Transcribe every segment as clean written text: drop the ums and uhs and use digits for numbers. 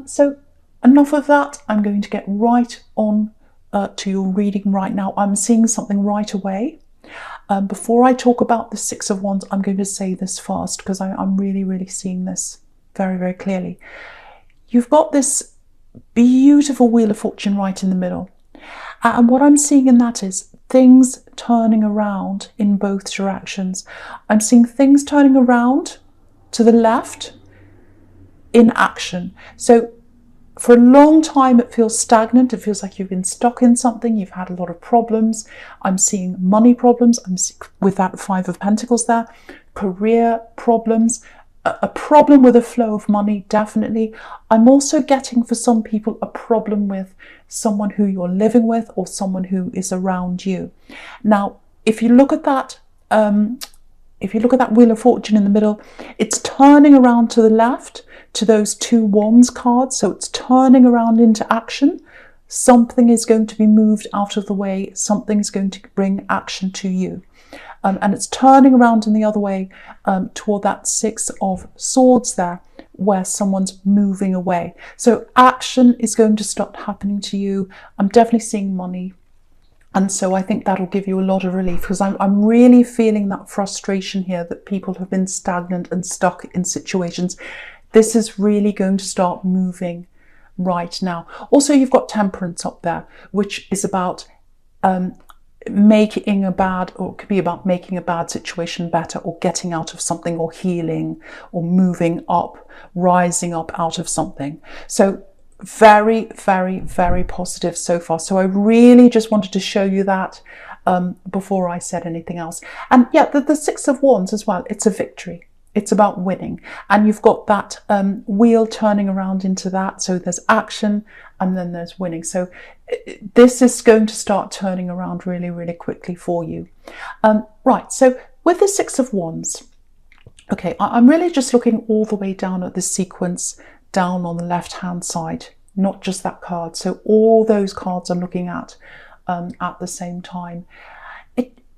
So enough of that. I'm going to get right on to your reading right now. I'm seeing something right away. Before I talk about the Six of Wands, I'm going to say this first because I'm really, really seeing this very, very clearly. You've got this beautiful Wheel of Fortune right in the middle. And what I'm seeing in that is things turning around in both directions. I'm seeing things turning around to the left in action. So for a long time, it feels stagnant. It feels like you've been stuck in something. You've had a lot of problems. I'm seeing money problems. I'm seeing, with that Five of Pentacles there, career problems, a problem with a flow of money, definitely. I'm also getting, for some people, a problem with someone who you're living with or someone who is around you. Now, if you look at that, Wheel of Fortune in the middle, it's turning around to the left to those two Wands cards. So it's turning around into action. Something is going to be moved out of the way. Something is going to bring action to you. And it's turning around in the other way toward that Six of Swords there, where someone's moving away. So action is going to start happening to you. I'm definitely seeing money. And so I think that'll give you a lot of relief, because I'm really feeling that frustration here that people have been stagnant and stuck in situations. This is really going to start moving right now. Also, you've got Temperance up there, which is about making a bad, or it could be about making a bad situation better, or getting out of something, or healing, or moving up, rising up out of something. So very, very, very positive so far. So I really just wanted to show you that before I said anything else. And yeah, the Six of Wands as well, it's a victory. It's about winning. And you've got that wheel turning around into that. So there's action and then there's winning. So this is going to start turning around really, really quickly for you. Right, so with the Six of Wands, okay, I'm really just looking all the way down at the sequence down on the left hand side, not just that card. So all those cards I'm looking at the same time.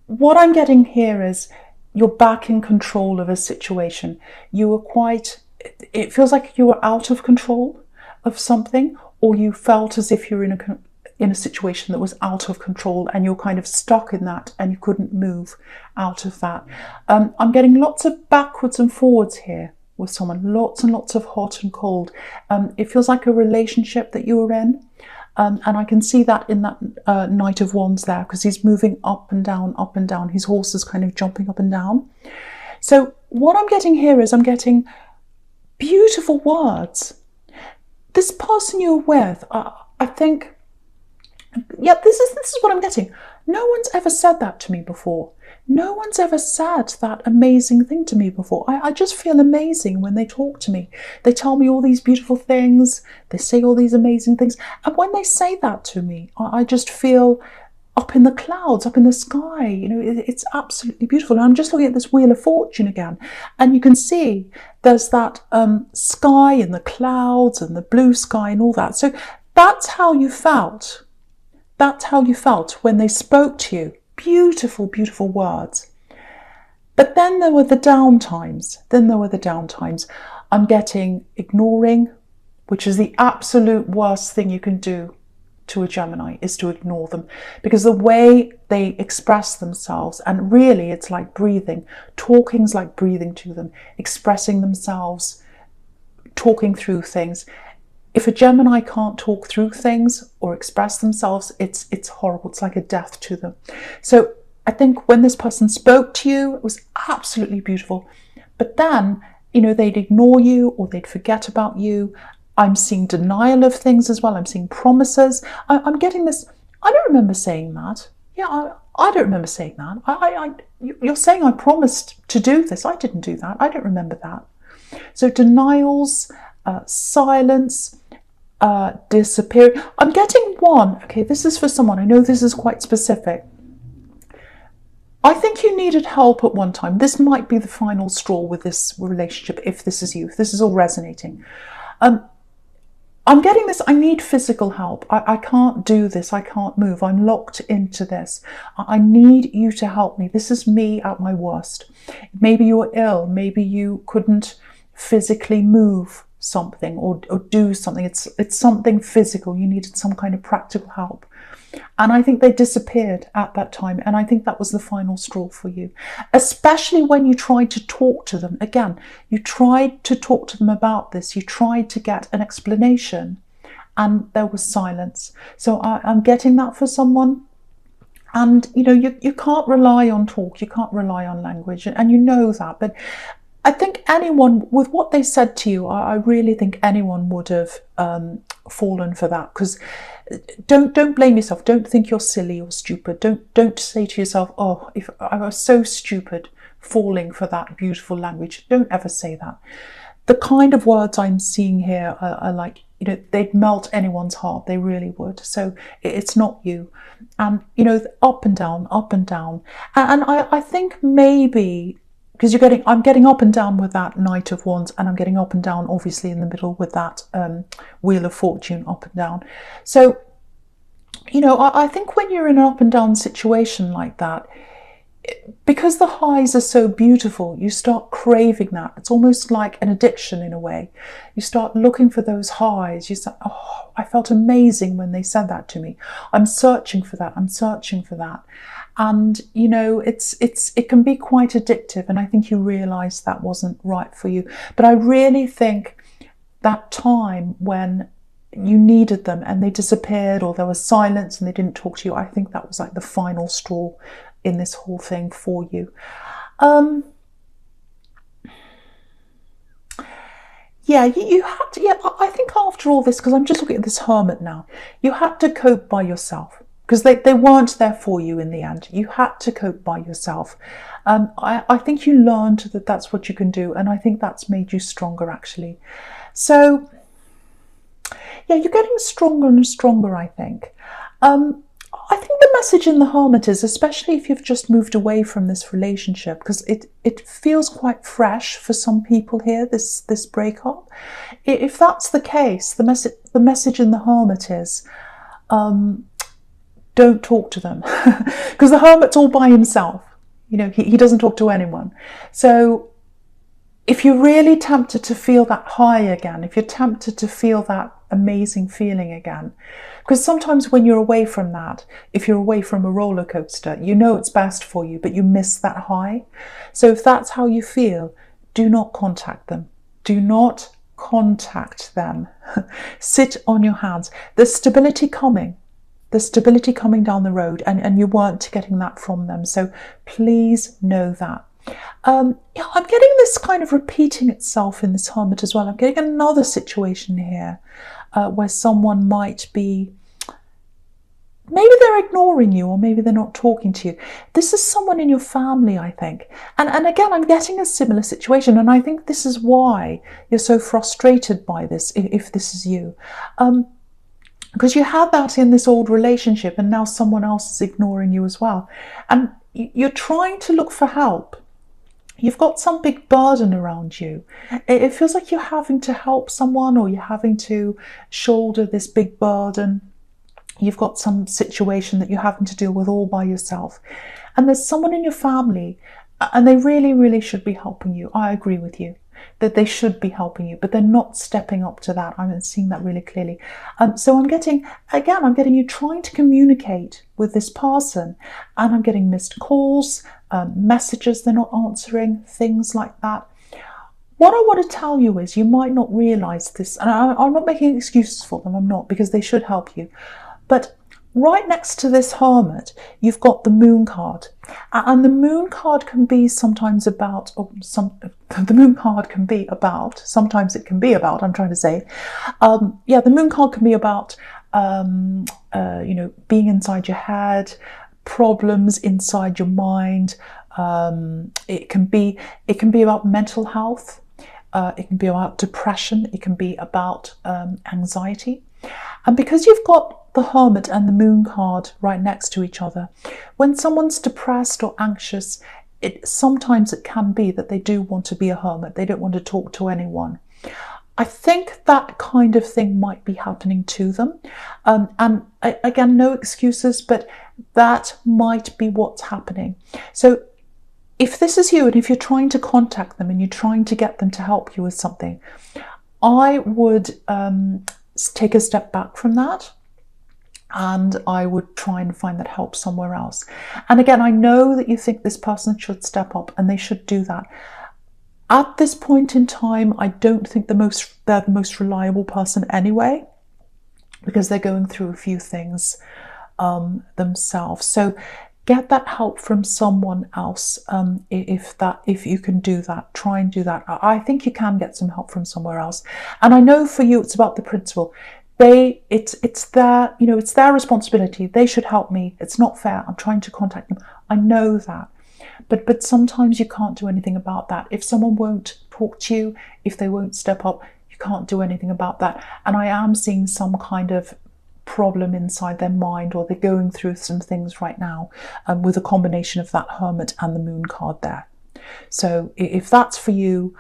What I'm getting here is you're back in control of a situation. You were it feels like you were out of control of something, or you felt as if you were in a situation that was out of control and you're kind of stuck in that and you couldn't move out of that. I'm getting lots of backwards and forwards here with someone, lots and lots of hot and cold. It feels like a relationship that you were in. And I can see that in that Knight of Wands there, because he's moving up and down, up and down. His horse is kind of jumping up and down. So what I'm getting here is I'm getting beautiful words. This person you're with, I think, yeah, this is what I'm getting. No one's ever said that to me before. No one's ever said that amazing thing to me before. I just feel amazing when they talk to me. They tell me all these beautiful things. They say all these amazing things. And when they say that to me, I just feel up in the clouds, up in the sky. You know, it's absolutely beautiful. And I'm just looking at this Wheel of Fortune again. And you can see there's that sky and the clouds and the blue sky and all that. So that's how you felt. That's how you felt when they spoke to you. Beautiful, beautiful words. But then there were the down times. I'm getting ignoring, which is the absolute worst thing you can do to a Gemini, is to ignore them. Because the way they express themselves, and really it's like breathing. Talking's like breathing to them. Expressing themselves, talking through things. If a Gemini can't talk through things or express themselves, it's horrible. It's like a death to them. So I think when this person spoke to you, it was absolutely beautiful. But then, you know, they'd ignore you or they'd forget about you. I'm seeing denial of things as well. I'm seeing promises. I'm getting this. I don't remember saying that. Yeah, I don't remember saying that. You're saying I promised to do this. I didn't do that. I don't remember that. So denials, silence, disappearing. I'm getting one. Okay, this is for someone. I know this is quite specific. I think you needed help at one time. This might be the final straw with this relationship, if this is you, if this is all resonating. I'm getting this. I need physical help. I can't do this. I can't move. I'm locked into this. I need you to help me. This is me at my worst. Maybe you were ill. Maybe you couldn't physically move something or do something. It's something physical. You needed some kind of practical help. And I think they disappeared at that time. And I think that was the final straw for you, especially when you tried to talk to them. Again, you tried to talk to them about this. You tried to get an explanation and there was silence. So I'm getting that for someone. And, you know, you can't rely on talk. You can't rely on language. And you know that. But I think anyone, with what they said to you, I really think anyone would have fallen for that. Because don't blame yourself. Don't think you're silly or stupid. Don't say to yourself, oh, if I was so stupid falling for that beautiful language. Don't ever say that. The kind of words I'm seeing here are like, you know, they'd melt anyone's heart. They really would. So it's not you. And, you know, up and down, up and down. And I think maybe, because I'm getting up and down with that Knight of Wands, and I'm getting up and down, obviously, in the middle with that Wheel of Fortune, up and down. So, you know, I think when you're in an up and down situation like that, because the highs are so beautiful, you start craving that. It's almost like an addiction in a way. You start looking for those highs. You say, oh, I felt amazing when they said that to me. I'm searching for that. I'm searching for that. And, you know, it can be quite addictive. And I think you realise that wasn't right for you. But I really think that time when you needed them and they disappeared, or there was silence and they didn't talk to you, I think that was like the final straw in this whole thing for you. Yeah, you had to, yeah, I think after all this, because I'm just looking at this Hermit now, you had to cope by yourself, because they weren't there for you in the end. You had to cope by yourself. I think you learned that that's what you can do, and I think that's made you stronger, actually. So, yeah, you're getting stronger and stronger, I think. I think the message in the Hermit is, especially if you've just moved away from this relationship, because it feels quite fresh for some people here, this breakup. If that's the case, the message in the Hermit is, don't talk to them, because the Hermit's all by himself. You know, he doesn't talk to anyone. So if you're really tempted to feel that high again, if you're tempted to feel that amazing feeling again, because sometimes when you're away from that, if you're away from a roller coaster, you know it's best for you, but you miss that high. So if that's how you feel, do not contact them. Do not contact them. Sit on your hands. There's stability coming. There's stability coming down the road, and you weren't getting that from them. So please know that. Yeah, I'm getting this kind of repeating itself in this Hermit as well. I'm getting another situation here where someone might be, maybe they're ignoring you, or maybe they're not talking to you. This is someone in your family, I think. And again, I'm getting a similar situation, and I think this is why you're so frustrated by this, if this is you. Because you had that in this old relationship, and now someone else is ignoring you as well. And you're trying to look for help. You've got some big burden around you. It feels like you're having to help someone, or you're having to shoulder this big burden. You've got some situation that you're having to deal with all by yourself. And there's someone in your family, and they really, really should be helping you. I agree with you that they should be helping you, but they're not stepping up to that. I'm seeing that really clearly. So I'm getting you trying to communicate with this person, and I'm getting missed calls, messages they're not answering, things like that. What I want to tell you is, you might not realise this, and I'm not making excuses for them, I'm not, because they should help you. But right next to this Hermit, you've got the Moon card. And the Moon card can be sometimes about, the Moon card can be about, sometimes it can be about, I'm trying to say. Yeah, the Moon card can be about, you know, being inside your head, problems inside your mind. It can be about mental health. It can be about depression. It can be about anxiety. And because you've got the Hermit and the Moon card right next to each other, when someone's depressed or anxious, sometimes it can be that they do want to be a hermit. They don't want to talk to anyone. I think that kind of thing might be happening to them. And again, no excuses, but that might be what's happening. So if this is you, and if you're trying to contact them and you're trying to get them to help you with something, I would take a step back from that, and I would try and find that help somewhere else. And again, I know that you think this person should step up, and they should do that. At this point in time, I don't think they're the most reliable person anyway, because they're going through a few things themselves. So get that help from someone else. If you can do that, try and do that. I think you can get some help from somewhere else. And I know for you, it's about the principal. It's their, you know, it's their responsibility. They should help me. It's not fair. I'm trying to contact them. I know that. But sometimes you can't do anything about that. If someone won't talk to you, if they won't step up, you can't do anything about that. And I am seeing some kind of problem inside their mind, or they're going through some things right now with a combination of that Hermit and the Moon card there. So if that's for you,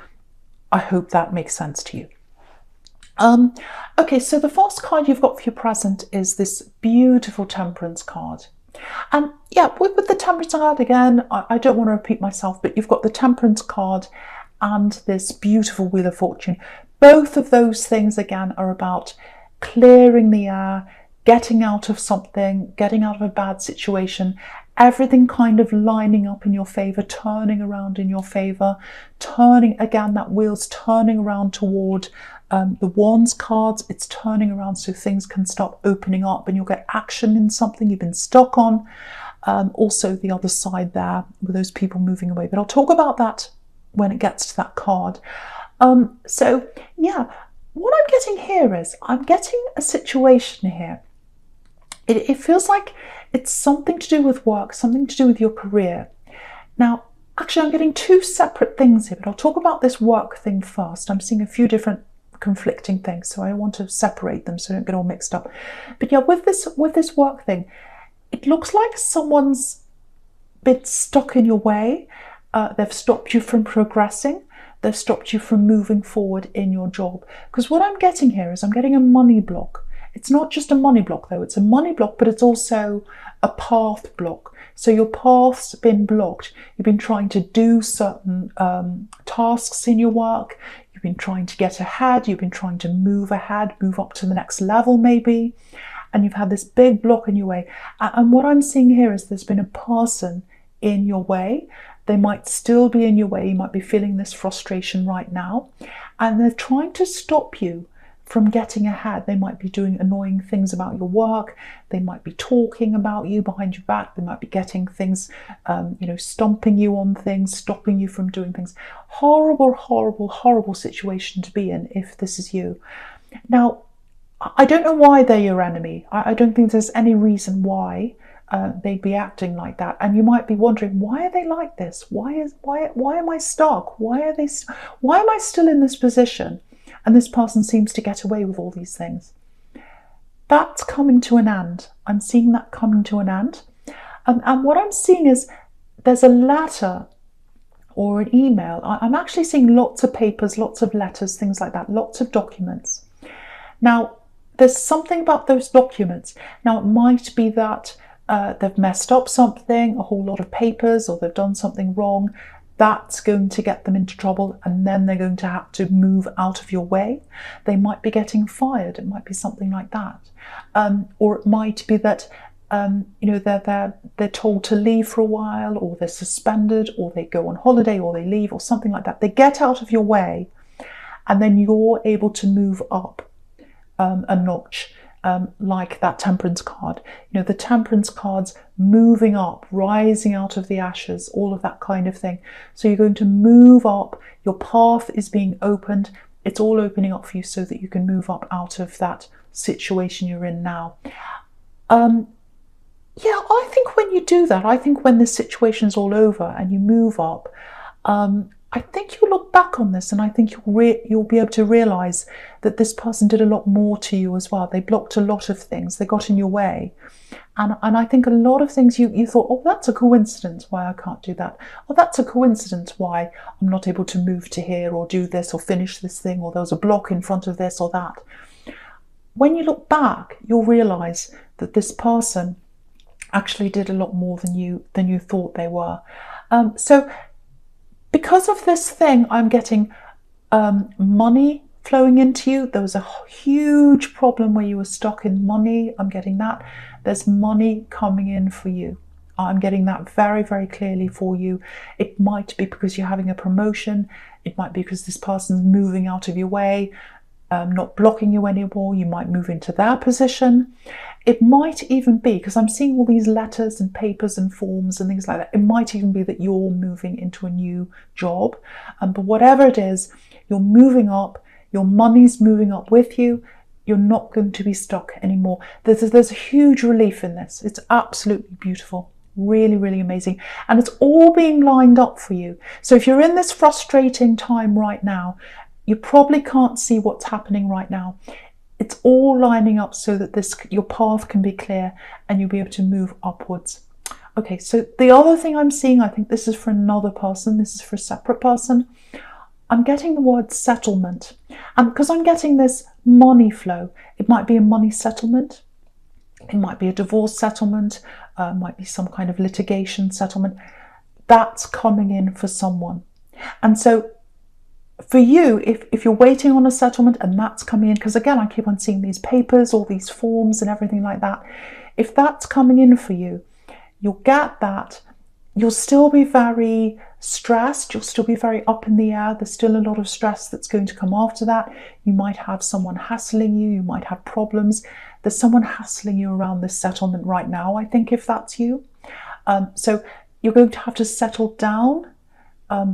I hope that makes sense to you. Okay, so the first card you've got for your present is this beautiful Temperance card. And yeah, with the Temperance card, again, I don't want to repeat myself, but you've got the Temperance card and this beautiful Wheel of Fortune. Both of those things, again, are about clearing the air, getting out of something, getting out of a bad situation, everything kind of lining up in your favour, turning around in your favour, turning, again, that wheel's turning around toward the Wands cards. It's turning around so things can start opening up and you'll get action in something you've been stuck on. Also the other side there with those people moving away, but I'll talk about that when it gets to that card. So yeah, what I'm getting here is I'm getting a situation here. It feels like it's something to do with work, something to do with your career. Now, actually, I'm getting two separate things here, but I'll talk about this work thing first. I'm seeing a few different conflicting things, so I want to separate them so I don't get all mixed up. But yeah, with this work thing, it looks like someone's been stuck in your way. They've stopped you from progressing. They've stopped you from moving forward in your job. Because what I'm getting here is I'm getting a money block. It's not just a money block though, it's a money block, but it's also a path block. So your path's been blocked. You've been trying to do certain tasks in your work. You've been trying to get ahead. You've been trying to move ahead, move up to the next level maybe. And you've had this big block in your way. And what I'm seeing here is there's been a person in your way. They might still be in your way. You might be feeling this frustration right now. And they're trying to stop you from getting ahead. They might be doing annoying things about your work. They might be talking about you behind your back. They might be getting things, stomping you on things, stopping you from doing things. Horrible, horrible, horrible situation to be in if this is you. Now, I don't know why they're your enemy. I don't think there's any reason why they'd be acting like that. And you might be wondering, why are they like this? Why am I stuck? Why am I still in this position? And this person seems to get away with all these things. That's coming to an end. I'm seeing that coming to an end. And what I'm seeing is there's a letter or an email. I'm actually seeing lots of papers, lots of letters, things like that, lots of documents. Now, there's something about those documents. Now, it might be that they've messed up something, a whole lot of papers, or they've done something wrong. That's going to get them into trouble, and then they're going to have to move out of your way. They might be getting fired. It might be something like that. Or it might be that they're told to leave for a while, or they're suspended, or they go on holiday, or they leave, or something like that. They get out of your way, and then you're able to move up a notch. Like that Temperance card. The Temperance card's moving up, rising out of the ashes, all of that kind of thing. So you're going to move up, your path is being opened, it's all opening up for you so that you can move up out of that situation you're in now. Yeah, I think when you do that, I think when this situation's all over and you move up, I think you'll look back on this and I think you'll be able to realise that this person did a lot more to you as well. They blocked a lot of things. They got in your way. And I think a lot of things you thought, oh, that's a coincidence why I can't do that. Oh, that's a coincidence why I'm not able to move to here or do this or finish this thing, or there was a block in front of this or that. When you look back, you'll realise that this person actually did a lot more than you thought they were. So because of this thing, I'm getting money flowing into you. There was a huge problem where you were stuck in money. I'm getting that. There's money coming in for you. I'm getting that very, very clearly for you. It might be because you're having a promotion. It might be because this person's moving out of your way, not blocking you anymore. You might move into their position. It might even be, because I'm seeing all these letters and papers and forms and things like that, it might even be that you're moving into a new job. But whatever it is, you're moving up, your money's moving up with you. You're not going to be stuck anymore. There's a huge relief in this. It's absolutely beautiful. Really, really amazing. And it's all being lined up for you. So if you're in this frustrating time right now, you probably can't see what's happening right now. It's all lining up so that your path can be clear and you'll be able to move upwards. Okay, so the other thing I'm seeing, I think this is for another person, this is for a separate person. I'm getting the word settlement. And because I'm getting this money flow, it might be a money settlement, it might be a divorce settlement, might be some kind of litigation settlement. That's coming in for someone. And so for you, if you're waiting on a settlement and that's coming in, because again, I keep on seeing these papers, all these forms and everything like that. If that's coming in for you, you'll get that. You'll still be very stressed. You'll still be very up in the air. There's still a lot of stress that's going to come after that. You might have someone hassling you. You might have problems. There's someone hassling you around this settlement right now, I think, if that's you. So you're going to have to settle down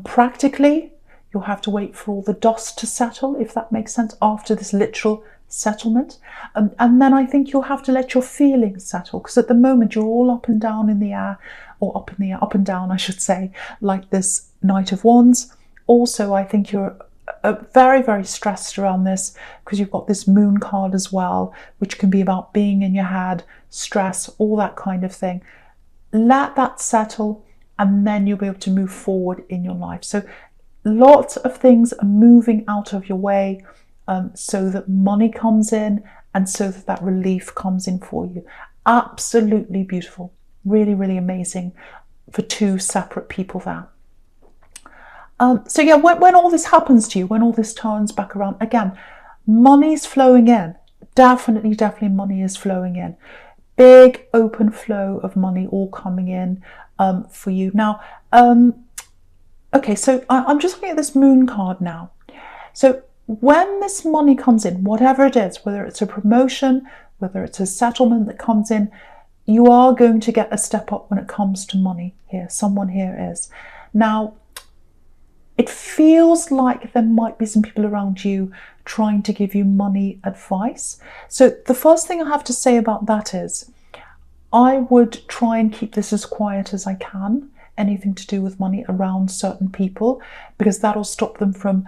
practically. You'll have to wait for all the dust to settle, if that makes sense, after this literal settlement. And then I think you'll have to let your feelings settle, because at the moment you're all up and down in the air, or up and down, I should say, like this Knight of Wands. Also, I think you're very, very stressed around this because you've got this Moon card as well, which can be about being in your head, stress, all that kind of thing. Let that settle and then you'll be able to move forward in your life. So lots of things are moving out of your way so that money comes in and so that relief comes in for you. Absolutely beautiful. Really, really amazing for two separate people there. So yeah, when all this happens to you, when all this turns back around, again, money's flowing in. Definitely money is flowing in. Big open flow of money all coming in for you. Now, okay, so I'm just looking at this Moon card now. So when this money comes in, whatever it is, whether it's a promotion, whether it's a settlement that comes in, you are going to get a step up when it comes to money here. Someone here is. Now, it feels like there might be some people around you trying to give you money advice. So the first thing I have to say about that is I would try and keep this as quiet as I can, anything to do with money around certain people, because that'll stop them from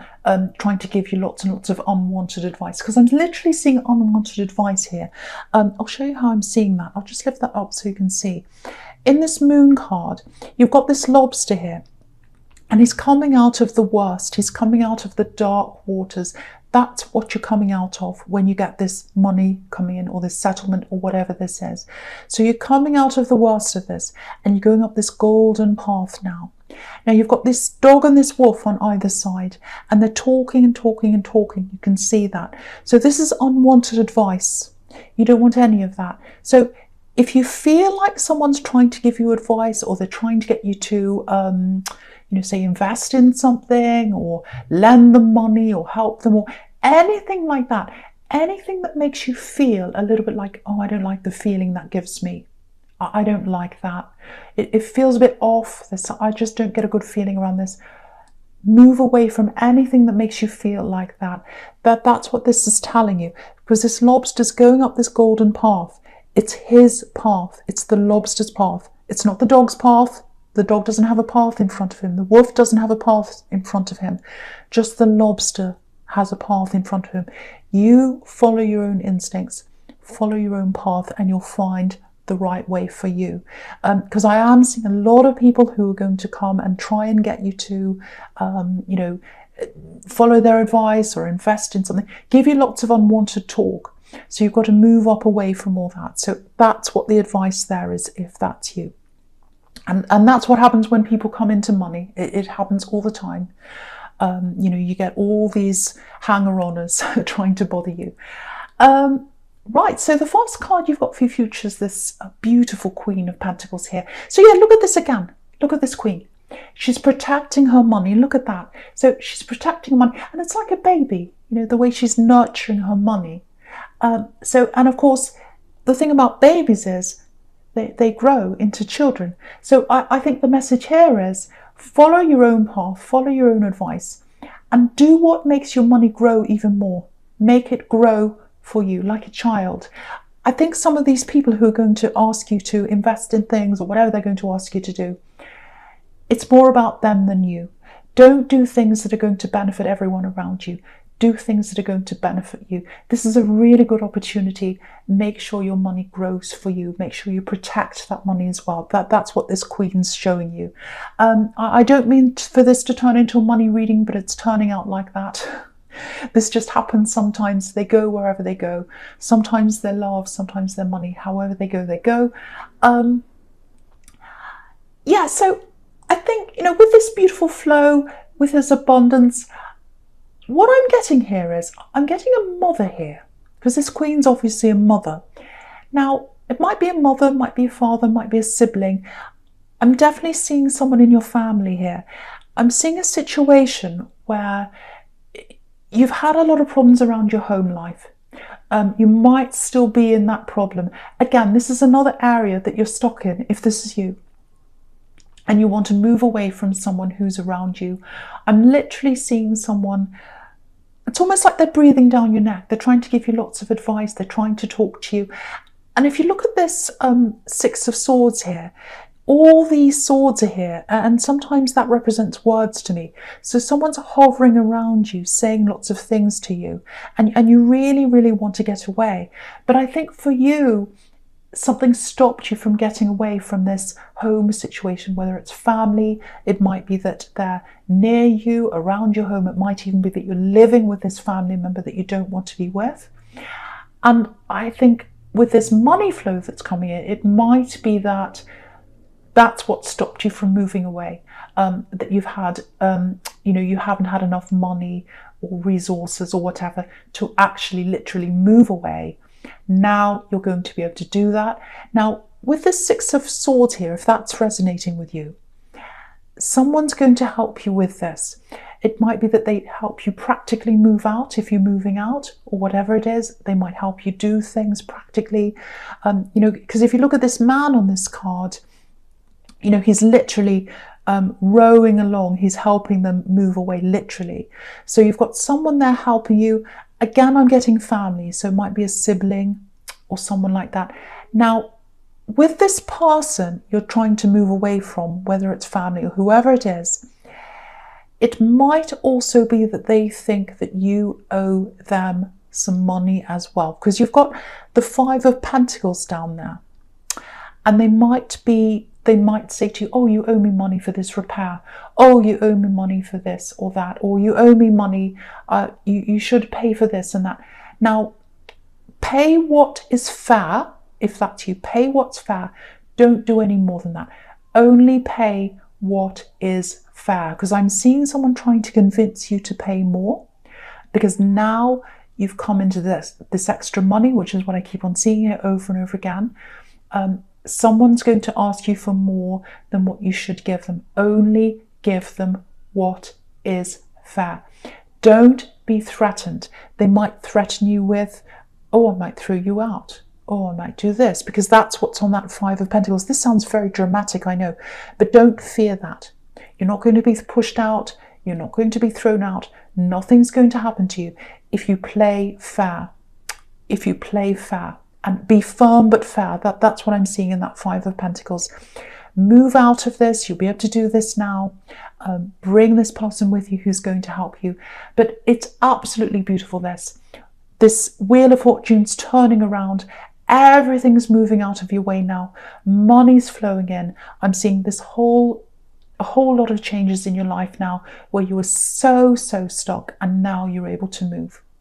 trying to give you lots and lots of unwanted advice, because I'm literally seeing unwanted advice here. I'll show you how I'm seeing that. I'll just lift that up so you can see. In this Moon card, you've got this lobster here, and he's coming out of the worst. He's coming out of the dark waters. That's what you're coming out of when you get this money coming in, or this settlement, or whatever this is. So you're coming out of the worst of this and you're going up this golden path now. Now you've got this dog and this wolf on either side, and they're talking and talking and talking. You can see that. So this is unwanted advice. You don't want any of that. So if you feel like someone's trying to give you advice, or they're trying to get you to say invest in something, or lend them money, or help them, or anything like that, anything that makes you feel a little bit like, oh, I don't like the feeling that gives me. I don't like that. It feels a bit off. I just don't get a good feeling around this. Move away from anything that makes you feel like that. That's what this is telling you, because this lobster's going up this golden path. It's his path. It's the lobster's path. It's not the dog's path. The dog doesn't have a path in front of him. The wolf doesn't have a path in front of him. Just the lobster has a path in front of him. You follow your own instincts, follow your own path, and you'll find the right way for you. Because I am seeing a lot of people who are going to come and try and get you to, follow their advice or invest in something, give you lots of unwanted talk. So you've got to move up away from all that. So that's what the advice there is, if that's you. And that's what happens when people come into money. It happens all the time. You know, you get all these hanger-oners trying to bother you. Right, so the first card you've got for your future is this beautiful Queen of Pentacles here. So yeah, look at this again. Look at this Queen. She's protecting her money. Look at that. So she's protecting money, and it's like a baby, you know, the way she's nurturing her money. And of course, the thing about babies is they grow into children. So I think the message here is follow your own path, follow your own advice, and do what makes your money grow even more. Make it grow for you like a child. I think some of these people who are going to ask you to invest in things or whatever they're going to ask you to do, it's more about them than you. Don't do things that are going to benefit everyone around you. Do things that are going to benefit you. This is a really good opportunity. Make sure your money grows for you. Make sure you protect that money as well. That's what this Queen's showing you. I don't mean for this to turn into a money reading, but it's turning out like that. This just happens sometimes. They go wherever they go. Sometimes they're love, sometimes they're money. However they go, they go. Yeah, so I think, you know, with this beautiful flow, with this abundance, what I'm getting here is, I'm getting a mother here, because this Queen's obviously a mother. Now, it might be a mother, might be a father, might be a sibling. I'm definitely seeing someone in your family here. I'm seeing a situation where you've had a lot of problems around your home life. You might still be in that problem. Again, this is another area that you're stuck in, if this is you, and you want to move away from someone who's around you. I'm literally seeing someone, it's almost like they're breathing down your neck. They're trying to give you lots of advice. They're trying to talk to you. And if you look at this Six of Swords here, all these swords are here, and sometimes that represents words to me. So someone's hovering around you, saying lots of things to you, and you really, really want to get away. But I think for you, something stopped you from getting away from this home situation, whether it's family, it might be that they're near you, around your home, it might even be that you're living with this family member that you don't want to be with. And I think with this money flow that's coming in, it might be that that's what stopped you from moving away, that you've had, you know, you haven't had enough money or resources or whatever to actually literally move away. Now you're going to be able to do that. Now, with the Six of Swords here, if that's resonating with you, someone's going to help you with this. It might be that they help you practically move out if you're moving out, or whatever it is. They might help you do things practically. You know, because if you look at this man on this card, you know, he's literally rowing along. He's helping them move away, literally. So you've got someone there helping you. Again, I'm getting family, so it might be a sibling or someone like that. Now, with this person you're trying to move away from, whether it's family or whoever it is, it might also be that they think that you owe them some money as well, because you've got the Five of Pentacles down there, and they might say to you, oh, you owe me money for this repair. Oh, you owe me money for this or that. Or you owe me money, you should pay for this and that. Now, pay what is fair. If that's you, pay what's fair. Don't do any more than that. Only pay what is fair. Because I'm seeing someone trying to convince you to pay more. Because now you've come into this extra money, which is what I keep on seeing here over and over again. Someone's going to ask you for more than what you should give them. Only give them what is fair. Don't be threatened. They might threaten you with, oh, I might throw you out. Oh, I might do this, because that's what's on that Five of Pentacles. This sounds very dramatic, I know, but don't fear that. You're not going to be pushed out. You're not going to be thrown out. Nothing's going to happen to you if you play fair. If you play fair. And be firm but fair. That's what I'm seeing in that Five of Pentacles. Move out of this. You'll be able to do this now. Bring this person with you who's going to help you. But it's absolutely beautiful, this Wheel of Fortune's turning around. Everything's moving out of your way now. Money's flowing in. I'm seeing a whole lot of changes in your life now, where you were so stuck, and now you're able to move.